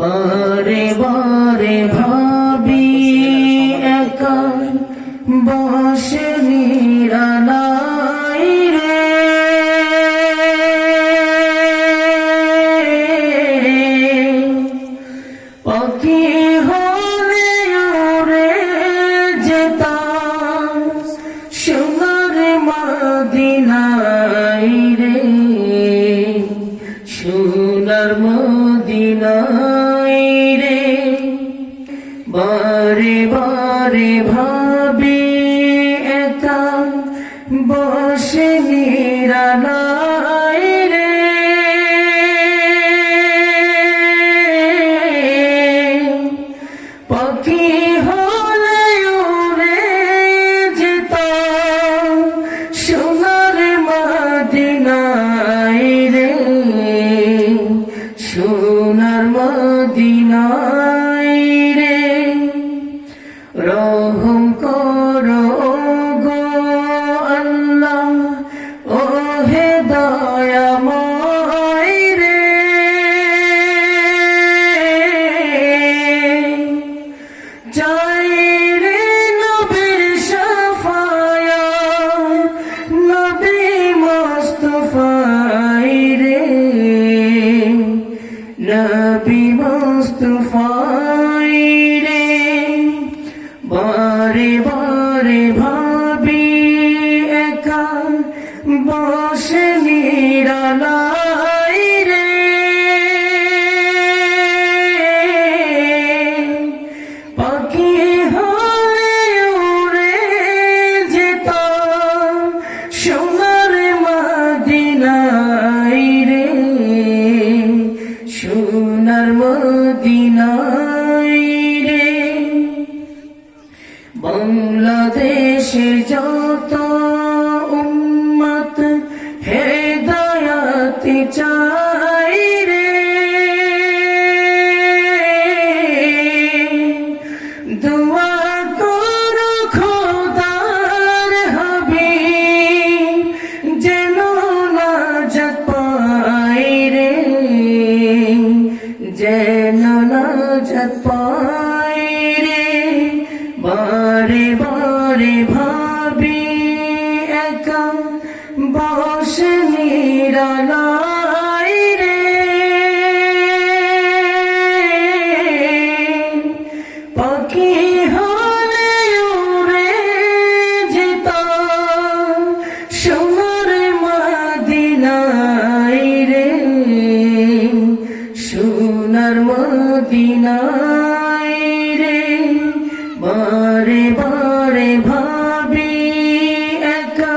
বারে বারে ভাবি একা বসে নিরালাই রে, পাখি হলে উড়ে যেতাম সোনার মদিনায় রে, সোনার মদিনায় রে। বারে বারে ভাবি একা বসে নিরালাই রে, পাখি হলে উড়ে যেতাম সোনার মদিনায় রে, সোনার মদিনায় রে। রহম করো গো আল্লাহ ও হে দয়াময় রে, চাই রে নবীর শাফায়াত, নবী মুস্তাফায় রে, নবী মুস্তাফায় রে। বারে বারে ভাবি একা বসে নিরালাই রে, পাখি হলে উড়ে যেতাম সোনার মদিনায় রে, সোনার মদিনায় রে। বাংলাদেশের যত উম্মত হেদায়াত চাই রে, দুআ করো খোদার হাবিব যেন নাজাত পাই রে, যেন নাজাত পাই রে। বারে বারে ভাবি একা বসে নিরালাই রে, পাখি হলে উড়ে যেতাম সোনার মদিনায় রে, সোনার মদিনায় রে। বারে বারে ভাবি একা